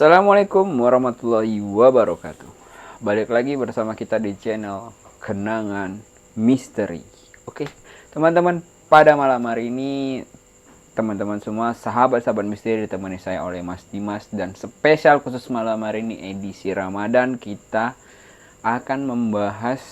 Assalamualaikum warahmatullahi wabarakatuh. Balik lagi bersama kita di channel Kenangan Misteri. Oke, teman-teman, pada malam hari ini teman-teman semua, sahabat-sahabat misteri, ditemani saya oleh Mas Dimas, dan spesial khusus malam hari ini edisi Ramadan, kita akan membahas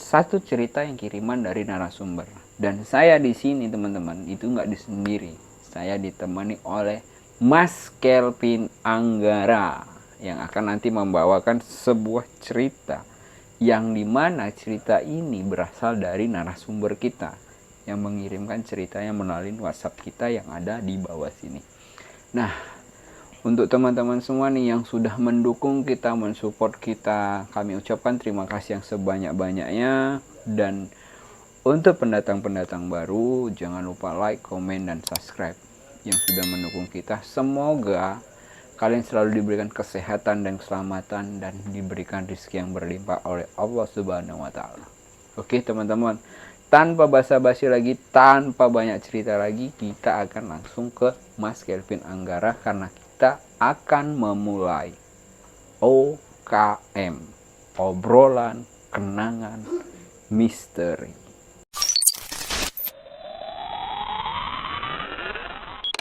satu cerita yang kiriman dari narasumber. Dan saya di sini teman-teman, itu nggak sendiri. Saya ditemani oleh Mas Kelvin Anggara yang akan nanti membawakan sebuah cerita yang dimana cerita ini berasal dari narasumber kita yang mengirimkan ceritanya melalui WhatsApp kita yang ada di bawah sini. Nah, untuk teman-teman semua nih yang sudah mendukung kita, mensupport kita, kami ucapkan terima kasih yang sebanyak-banyaknya. Dan untuk pendatang-pendatang baru, jangan lupa like, komen, dan subscribe yang sudah mendukung kita. Semoga kalian selalu diberikan kesehatan dan keselamatan dan diberikan rezeki yang berlimpah oleh Allah Subhanahu wa Ta'ala. Oke teman-teman, tanpa basa-basi lagi, tanpa banyak cerita lagi, kita akan langsung ke Mas Kelvin Anggara karena kita akan memulai OKM, obrolan kenangan misteri.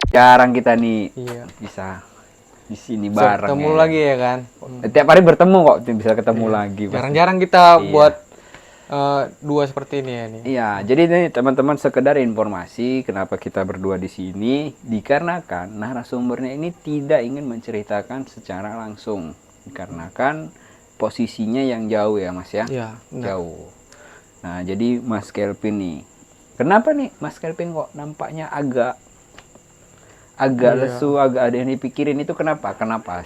Jarang kita nih bisa di sini bareng. Ketemu lagi ya kan. Tiap hari bertemu kok, bisa ketemu lagi. Jarang-jarang kita buat dua seperti ini ya nih. Iya, jadi nih teman-teman, sekedar informasi kenapa kita berdua di sini, dikarenakan narasumbernya ini tidak ingin menceritakan secara langsung, dikarenakan posisinya yang jauh ya Mas ya. Iya, jauh. Nah, jadi Mas Kelvin nih, kenapa nih Mas Kelvin kok nampaknya agak lesu, agak ada yang dipikirin, itu kenapa?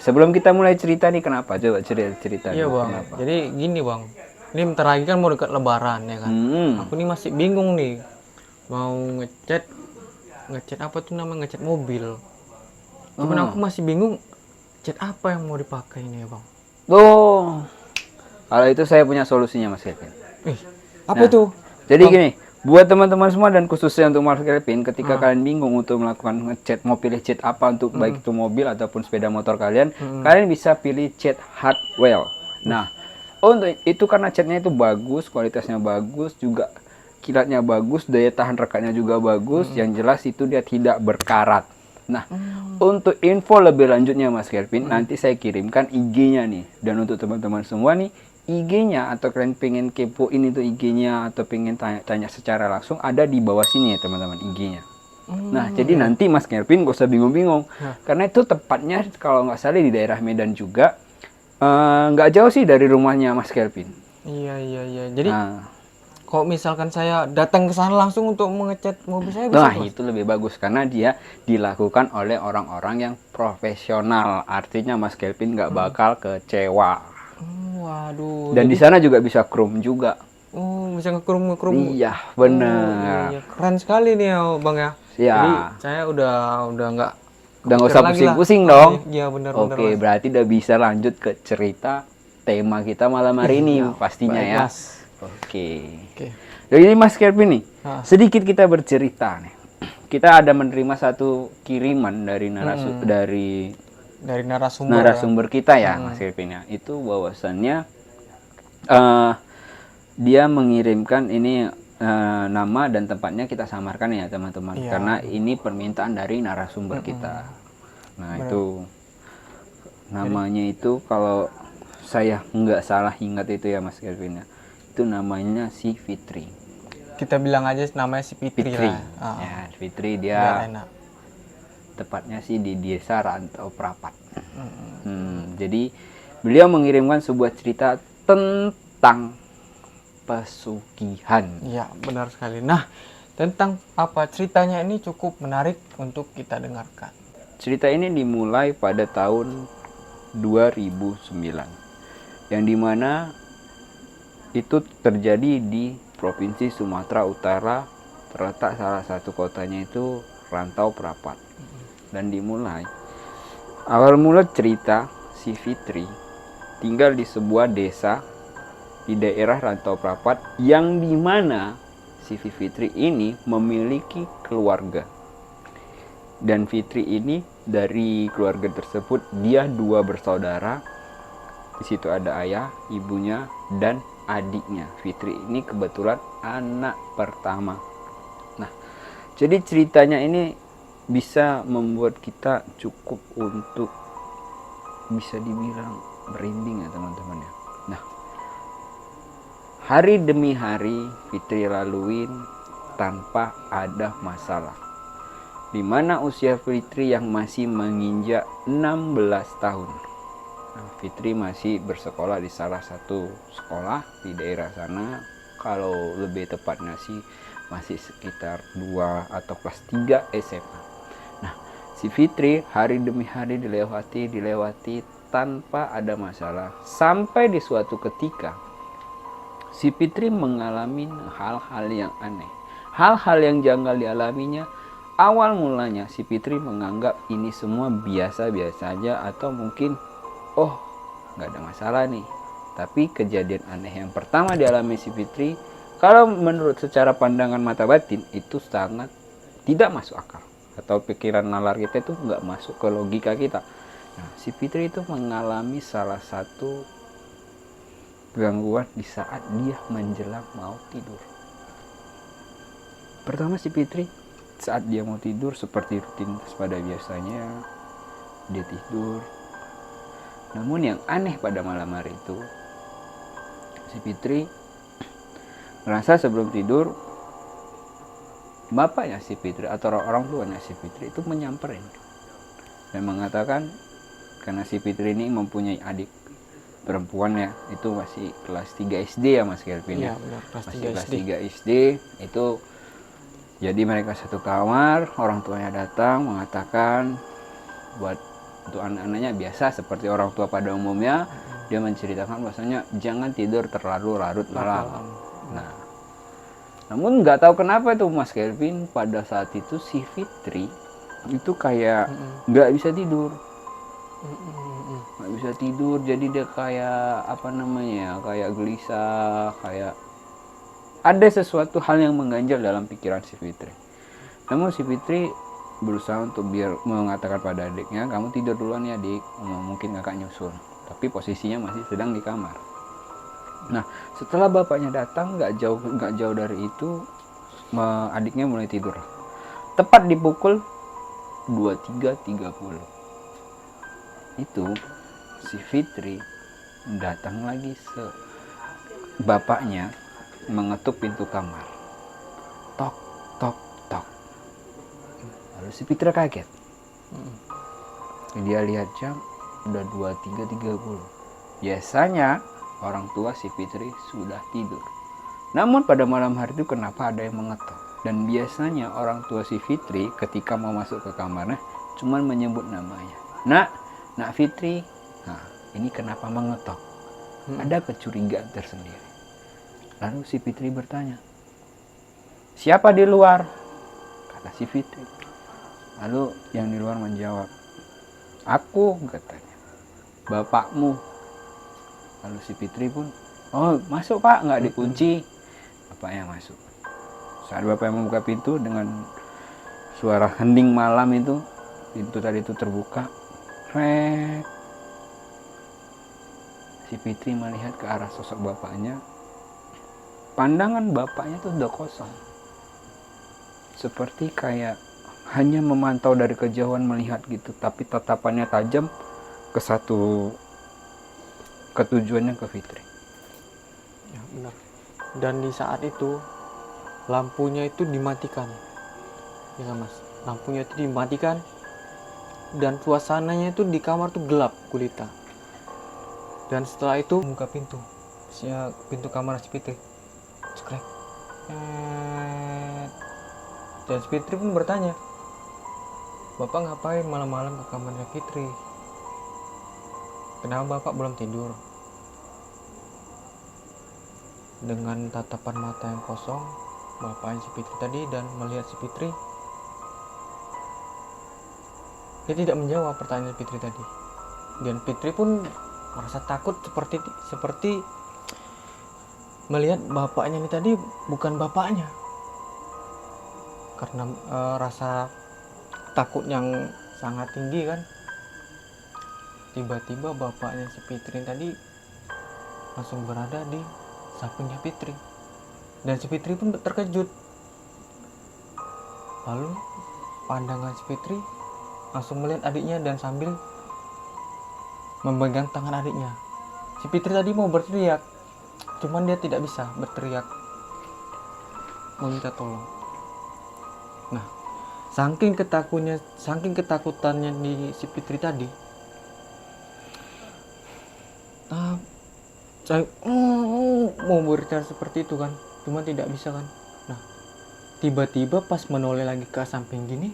Sebelum kita mulai cerita nih, kenapa? Coba cerita. Iya bang. Kenapa? Jadi gini bang, ini bentar lagi kan mau dekat Lebaran ya kan. Aku nih masih bingung nih, mau ngecat apa tuh namanya, ngecat mobil. Cuman aku masih bingung cat apa yang mau dipakai ini ya bang. Oh, kalau itu saya punya solusinya Mas Kelvin. Apa itu? Jadi gini, buat teman-teman semua dan khususnya untuk Mas Kelvin, ketika kalian bingung untuk melakukan ngecat, mau pilih cat apa untuk baik itu mobil ataupun sepeda motor kalian, kalian bisa pilih cat hardware. Nah, untuk itu karena catnya itu bagus, kualitasnya bagus, juga kilatnya bagus, daya tahan rekatnya juga bagus, yang jelas itu dia tidak berkarat. Nah, untuk info lebih lanjutnya Mas Kelvin, nanti saya kirimkan IG-nya nih. Dan untuk teman-teman semua nih, IG-nya atau kalian pengen kepoin itu IG-nya atau pengen tanya secara langsung, ada di bawah sini ya teman-teman IG-nya. Nah, jadi nanti Mas Kelvin gak usah bingung-bingung, karena itu tepatnya kalau nggak salah di daerah Medan juga, nggak jauh sih dari rumahnya Mas Kelvin. Iya. Jadi kalau misalkan saya datang ke sana langsung untuk mengecat mobil saya bisa? Nah, itu lebih bagus karena dia dilakukan oleh orang-orang yang profesional. Artinya Mas Kelvin nggak bakal kecewa. Waduh. Dan di sana juga bisa chrome juga. Bisa ngekrum. Iya, benar. Iya. Keren sekali nih ya bang ya. Iya. Jadi saya udah nggak usah pusing-pusing dong. Iya benar. Oke, berarti udah bisa lanjut ke cerita tema kita malam hari ini pastinya ya. Mas. Oke. Jadi ini Mas Kelvin nih, sedikit kita bercerita nih. Kita ada menerima satu kiriman dari narasumber kita ya, Mas Kelvin ya. Itu bahwasannya dia mengirimkan ini nama dan tempatnya kita samarkan ya teman-teman, karena ini permintaan dari narasumber kita. Nah, itu namanya itu kalau saya nggak salah ingat itu ya Mas Kelvin ya, itu namanya si Fitri. Kita bilang aja namanya si Fitri lah. Ya, Fitri dia tepatnya sih di desa Rantau Prapat. Jadi beliau mengirimkan sebuah cerita tentang pesugihan. Iya, benar sekali. Nah, tentang apa ceritanya ini cukup menarik untuk kita dengarkan. Cerita ini dimulai pada tahun 2009, yang dimana itu terjadi di Provinsi Sumatera Utara, terletak salah satu kotanya itu Rantau Prapat. Dan dimulai awal mula cerita, si Fitri tinggal di sebuah desa di daerah Rantau Prapat, yang dimana si Fitri ini memiliki keluarga. Dan Fitri ini dari keluarga tersebut dia 2 bersaudara. Di situ ada ayah, ibunya, dan adiknya. Fitri ini kebetulan anak pertama. Nah, jadi ceritanya ini bisa membuat kita cukup untuk bisa dibilang merinding ya teman-teman ya. Nah, hari demi hari Fitri laluin tanpa ada masalah. Di mana usia Fitri yang masih menginjak 16 tahun. Nah, Fitri masih bersekolah di salah satu sekolah di daerah sana. Kalau lebih tepatnya sih masih sekitar 2 atau kelas 3 SMA. Nah, si Fitri hari demi hari dilewati tanpa ada masalah. Sampai di suatu ketika si Fitri mengalami hal-hal yang aneh. Hal-hal yang janggal dialaminya. Awal mulanya si Fitri menganggap ini semua biasa-biasa aja atau mungkin oh nggak ada masalah nih. Tapi kejadian aneh yang pertama dialami si Fitri, kalau menurut secara pandangan mata batin itu sangat tidak masuk akal, atau pikiran nalar kita itu nggak masuk ke logika kita. Nah, si Fitri itu mengalami salah satu gangguan di saat dia menjelang mau tidur. Pertama, si Fitri saat dia mau tidur seperti rutinitas pada biasanya dia tidur. Namun yang aneh pada malam hari itu, si Fitri merasa sebelum tidur bapaknya si Fitri atau orang tuanya si Fitri itu menyamperin dan mengatakan, karena si Fitri ini mempunyai adik perempuan ya, itu masih kelas 3 SD ya Mas Kelvin ya. Benar, Masih kelas 3 SD itu. Jadi mereka satu kamar, orang tuanya datang mengatakan buat untuk anak-anaknya biasa seperti orang tua pada umumnya, dia menceritakan bahwasanya jangan tidur terlalu larut malam. Nah, namun nggak tahu kenapa tuh Mas Kelvin pada saat itu si Fitri itu kayak nggak bisa tidur. Nggak bisa tidur, jadi dia kayak apa namanya, kayak gelisah, kayak ada sesuatu hal yang mengganjal dalam pikiran si Fitri. Namun si Fitri berusaha untuk biar mengatakan pada adiknya, kamu tidur duluan ya adik, mungkin kakak nyusul. Tapi posisinya masih sedang di kamar. Nah, setelah bapaknya datang, nggak jauh dari itu, adiknya mulai tidur. Tepat di pukul 23.30 itu si Fitri datang lagi bapaknya mengetuk pintu kamar. Tok, tok, tok. Lalu si Fitri kaget. Dia lihat jam, udah 23.30. Biasanya orang tua si Fitri sudah tidur. Namun pada malam hari itu kenapa ada yang mengetok? Dan biasanya orang tua si Fitri ketika mau masuk ke kamarnya cuman menyebut namanya. Nak Fitri. Nah, ini kenapa mengetok? Ada kecurigaan tersendiri. Lalu si Fitri bertanya, siapa di luar? Kata si Fitri. Lalu yang di luar menjawab, aku, katanya. Bapakmu. Lalu si Fitri pun, oh masuk pak, nggak dikunci. Bapaknya masuk. Saat bapaknya membuka pintu dengan suara hening malam itu, pintu tadi itu terbuka. Si Fitri melihat ke arah sosok bapaknya. Pandangan bapaknya tuh udah kosong. Seperti kayak hanya memantau dari kejauhan melihat gitu. Tapi tatapannya tajam ke tujuannya ke Fitri. Ya benar. Dan di saat itu lampunya itu dimatikan. Ya kan Mas? Lampunya itu dimatikan. Dan suasananya itu di kamar tuh gelap gulita. Dan setelah itu buka pintu. Pintu kamar si Fitri. Cekrek. Dan Fitri pun bertanya, Bapak ngapain malam-malam ke kamarnya Fitri? Kenapa Bapak belum tidur? Dengan tatapan mata yang kosong, bapaknya si Fitri tadi dan melihat si Fitri, dia tidak menjawab pertanyaan Fitri tadi. Dan Fitri pun merasa takut seperti melihat bapaknya ini tadi bukan bapaknya. Karena rasa takut yang sangat tinggi kan. Tiba-tiba bapaknya si Fitri tadi langsung berada di sampingnya Fitri, dan si Fitri pun terkejut. Lalu pandangan si Fitri langsung melihat adiknya dan sambil memegang tangan adiknya. Si Fitri tadi mau berteriak, cuman dia tidak bisa berteriak meminta tolong. Nah, saking ketakutannya di si Fitri tadi, saya mau berbicara seperti itu kan, cuma tidak bisa kan. Nah, tiba-tiba pas menoleh lagi ke samping gini,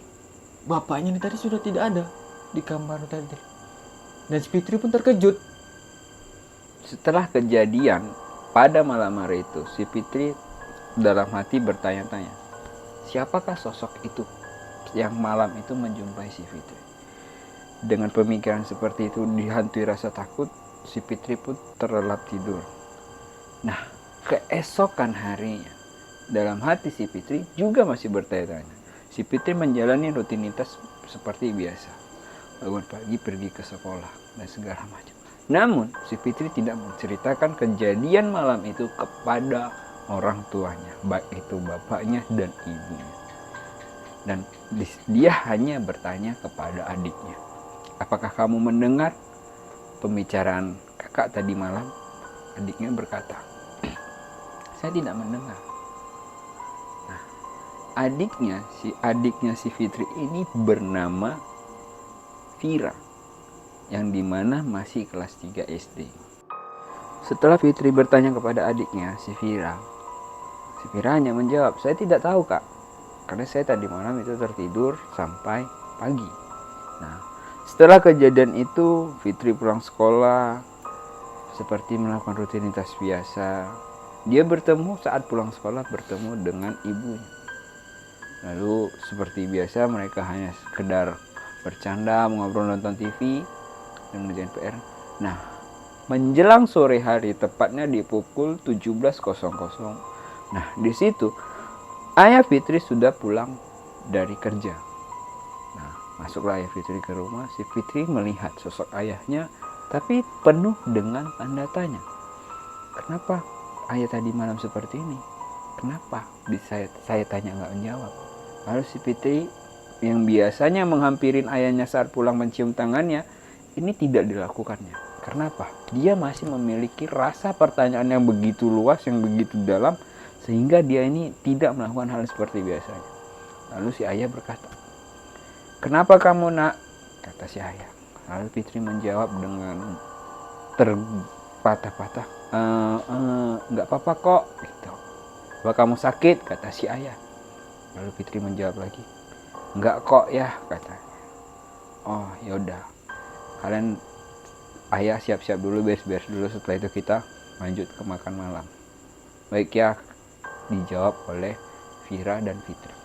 bapaknya ini tadi sudah tidak ada di kamar tadi, dan si Fitri pun terkejut. Setelah kejadian pada malam hari itu, si Fitri dalam hati bertanya-tanya, siapakah sosok itu yang malam itu menjumpai si Fitri? Dengan pemikiran seperti itu, dihantui rasa takut, si Fitri pun terlelap tidur. Nah, keesokan harinya, dalam hati si Fitri juga masih bertanya-tanya. Si Fitri menjalani rutinitas seperti biasa, bangun pagi pergi ke sekolah dan segala macam. Namun, si Fitri tidak menceritakan kejadian malam itu kepada orang tuanya, baik itu bapaknya dan ibunya. Dan dia hanya bertanya kepada adiknya, apakah kamu mendengar pembicaraan kakak tadi malam? Adiknya berkata, saya tidak mendengar. Nah, adiknya si Fitri ini bernama Vira, yang dimana masih kelas 3 SD. Setelah Fitri bertanya kepada adiknya, si Vira hanya menjawab, saya tidak tahu kak, karena saya tadi malam itu tertidur sampai pagi. Nah, setelah kejadian itu, Fitri pulang sekolah seperti melakukan rutinitas biasa. Dia saat pulang sekolah bertemu dengan ibunya. Lalu seperti biasa mereka hanya sekedar bercanda, mengobrol, nonton TV, dan ngerjain PR. Nah, menjelang sore hari, tepatnya di pukul 17.00. Nah, di situ ayah Fitri sudah pulang dari kerja. Nah, masuklah ayah Fitri ke rumah. Si Fitri melihat sosok ayahnya, tapi penuh dengan tanda tanya. Kenapa ayah tadi malam seperti ini? Kenapa? Saya tanya nggak menjawab. Lalu si Fitri yang biasanya menghampirin ayahnya saat pulang mencium tangannya, ini tidak dilakukannya. Kenapa? Dia masih memiliki rasa pertanyaan yang begitu luas, yang begitu dalam, sehingga dia ini tidak melakukan hal seperti biasanya. Lalu si ayah berkata, kenapa kamu nak? Kata si ayah. Lalu Fitri menjawab dengan terpatah-patah, nggak apa-apa kok. Gitu. Apa kamu sakit? Kata si ayah. Lalu Fitri menjawab lagi, nggak kok ya, katanya. Oh yaudah, kalian ayah siap-siap dulu, beres-beres dulu, setelah itu kita lanjut ke makan malam. Baik ya, dijawab oleh Vira dan Fitri.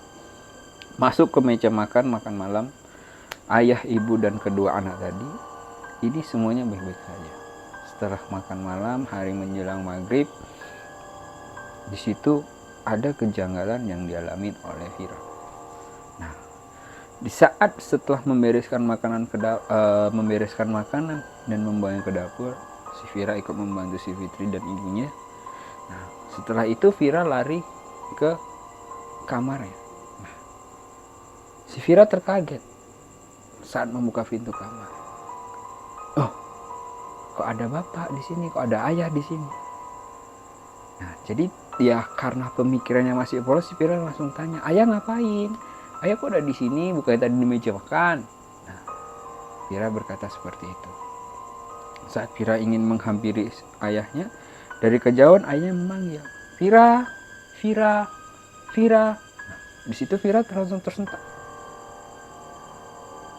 Masuk ke meja makan malam. Ayah, ibu, dan kedua anak tadi, ini semuanya baik-baik saja. Setelah makan malam, hari menjelang maghrib, di situ ada kejanggalan yang dialami oleh Vira. Nah, di saat setelah membereskan makanan dan membawanya ke dapur, si Vira ikut membantu si Fitri dan ibunya. Nah, setelah itu Vira lari ke kamarnya. Nah, si Vira terkaget saat membuka pintu kamar. Oh, kok ada bapak di sini? Kok ada ayah di sini? Nah, jadi ya karena pemikirannya masih polos, si Vira langsung tanya, ayah ngapain? Ayah kok ada di sini? Bukannya tadi di meja makan? Nah, Vira berkata seperti itu. Saat Vira ingin menghampiri ayahnya, dari kejauhan ayahnya memanggil, Vira, Vira, Vira. Nah, di situ Vira langsung tersentak.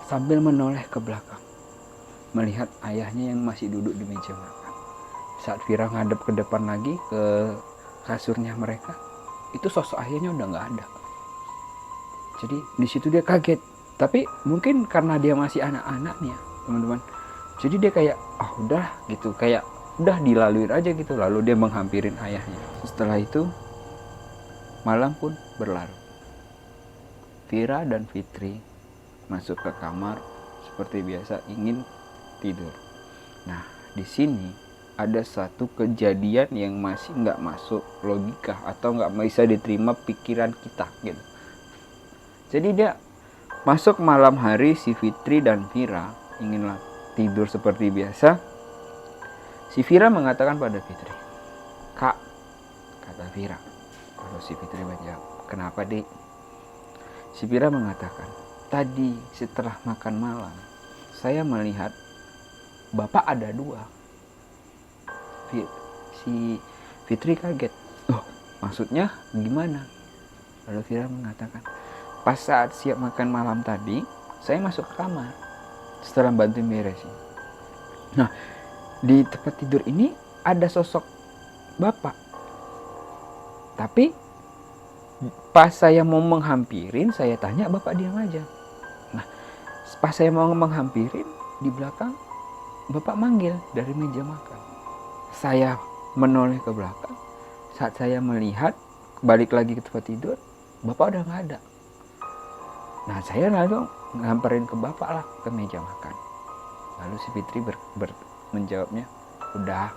Sambil menoleh ke belakang, melihat ayahnya yang masih duduk di meja makan. Saat Vira ngadep ke depan lagi ke kasurnya mereka, itu sosok ayahnya udah nggak ada. Jadi di situ dia kaget. Tapi mungkin karena dia masih anak-anak nih ya, teman-teman. Jadi dia kayak, udah gitu, kayak udah dilaluin aja gitu. Lalu dia menghampirin ayahnya. Setelah itu malam pun berlalu. Vira dan Fitri masuk ke kamar seperti biasa ingin tidur. Nah, di sini ada satu kejadian yang masih nggak masuk logika atau nggak bisa diterima pikiran kita gitu. Jadi dia masuk malam hari, si Fitri dan Vira inginlah tidur seperti biasa. Si Vira mengatakan pada Fitri, "Kak," kata Vira. Lalu si Fitri menjawab, "Kenapa, Dik?" Si Vira mengatakan, "Tadi setelah makan malam, saya melihat Bapak ada dua." Si Fitri kaget. "Oh, maksudnya gimana?" Lalu Vira mengatakan, "Pas saat siap makan malam tadi, saya masuk ke kamar setelah bantu beresin. Nah, di tempat tidur ini ada sosok Bapak. Tapi pas saya mau menghampirin, saya tanya, Bapak diam aja. Nah, pas saya mau menghampirin, di belakang Bapak manggil dari meja makan. Saya menoleh ke belakang. Saat saya melihat, balik lagi ke tempat tidur, Bapak udah nggak ada. Nah, saya lalu ngamperin ke Bapak lah, ke meja makan." Lalu si Fitri menjawabnya, "Udah,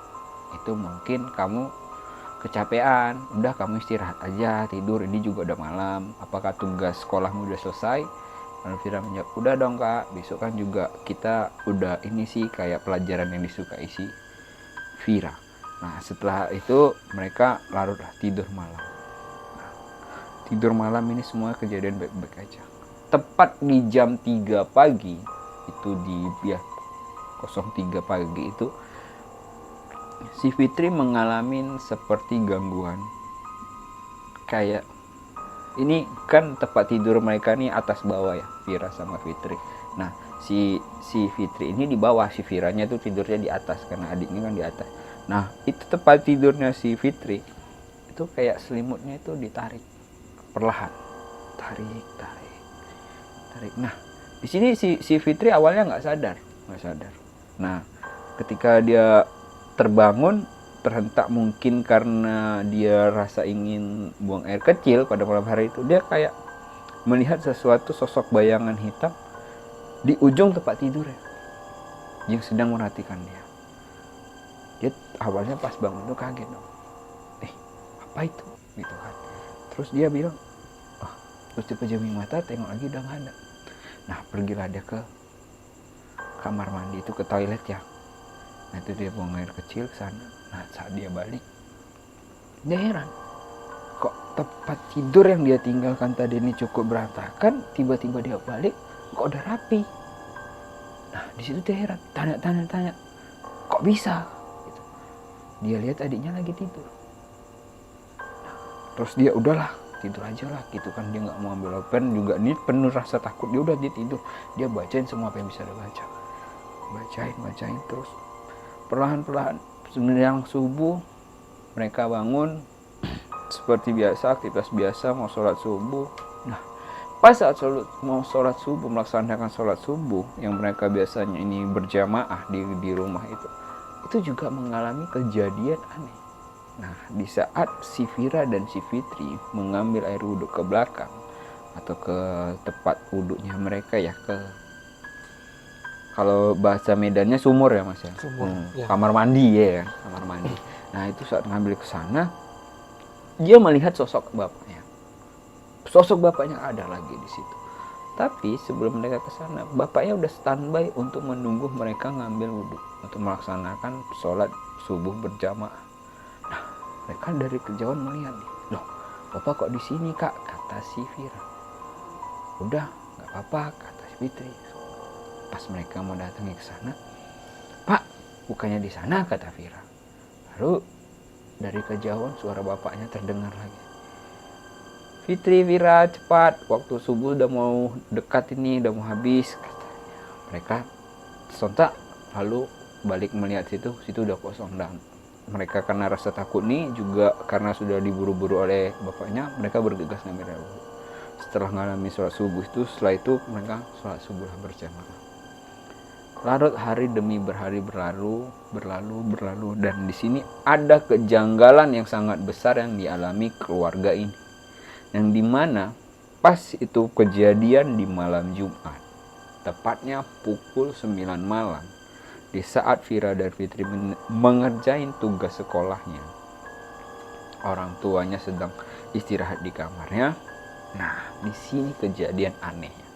itu mungkin kamu kecapean. Udah, kamu istirahat aja, tidur, ini juga udah malam. Apakah tugas sekolahmu udah selesai?" Lalu Vira menjawab, "Udah dong Kak, besok kan juga kita udah ini sih kayak pelajaran yang disukai si Vira." Nah, setelah itu mereka larutlah tidur malam. Nah, tidur malam ini semua kejadian baik-baik aja. Tepat di jam 3 pagi, itu di 03 pagi itu, si Fitri mengalami seperti gangguan. Kayak ini kan tempat tidur mereka nih atas bawah ya, Vira sama Fitri. Nah, si Fitri ini di bawah, si Viranya tuh tidurnya di atas karena adiknya kan di atas. Nah, itu tempat tidurnya si Fitri itu kayak selimutnya itu ditarik perlahan, tarik. Nah, di sini si Fitri awalnya nggak sadar. Nah, ketika dia terbangun, terhentak mungkin karena dia rasa ingin buang air kecil pada malam hari itu, dia kayak melihat sesuatu sosok bayangan hitam di ujung tempat tidurnya yang sedang merhatikan dia. Dia awalnya pas bangun tuh kaget dong. Apa itu? Gitu kan. Terus dia bilang, terus dia pejamkan mata, tengok lagi udah nggak ada. Nah, pergilah dia ke kamar mandi itu, ke toilet ya. Nah, itu dia buang air kecil ke sana. Nah, saat dia balik, dia heran. Kok tempat tidur yang dia tinggalkan tadi ini cukup berantakan, tiba-tiba dia balik, kok udah rapi. Nah, di situ dia heran, tanya, kok bisa? Gitu. Dia lihat adiknya lagi tidur. Nah, terus dia udahlah, tidur aja lah gitu kan, dia nggak mau ambil pen juga, ini penuh rasa takut. Dia udah, dia tidur, dia bacain semua apa yang bisa dia baca, bacain terus perlahan-perlahan menjelang subuh mereka bangun seperti biasa, aktivitas biasa, mau sholat subuh. Nah, pas saat mau sholat subuh, melaksanakan sholat subuh yang mereka biasanya ini berjamaah di rumah itu juga mengalami kejadian aneh. Nah, di saat si Vira dan si Fitri mengambil air wudhu ke belakang atau ke tempat wudhunya mereka ya, kalau bahasa Medannya sumur ya Mas ya. Ya. Kamar mandi ya, kamar mandi. Nah, itu saat ngambil ke sana, dia melihat sosok bapaknya. Sosok bapaknya ada lagi di situ. Tapi sebelum mereka ke sana, bapaknya udah standby untuk menunggu mereka ngambil wudhu untuk melaksanakan sholat subuh berjamaah. Nah, mereka dari kejauhan melihat nih, "Loh, Bapak kok di sini, Kak?" kata si Vira. "Udah, nggak apa-apa," kata si Fitri. Pas mereka mau datangi ke sana, "Pak, bukannya di sana," kata Vira. Lalu dari kejauhan suara bapaknya terdengar lagi. "Fitri, Vira, cepat, waktu subuh udah mau dekat ini, udah mau habis," katanya. Mereka sontak lalu balik melihat situ udah kosong. Dan mereka karena rasa takut nih, juga karena sudah diburu-buru oleh bapaknya, mereka bergegas ngambil air wudhu. Setelah mengalami sholat subuh itu, setelah itu mereka sholat subuh berjamaah. Larut hari demi berhari berlalu, dan di sini ada kejanggalan yang sangat besar yang dialami keluarga ini. Yang dimana pas itu kejadian di malam Jumat. tepatnya pukul 9 malam, di saat Vira dan Fitri mengerjain tugas sekolahnya. Orang tuanya sedang istirahat di kamarnya. Nah, di sini kejadian anehnya.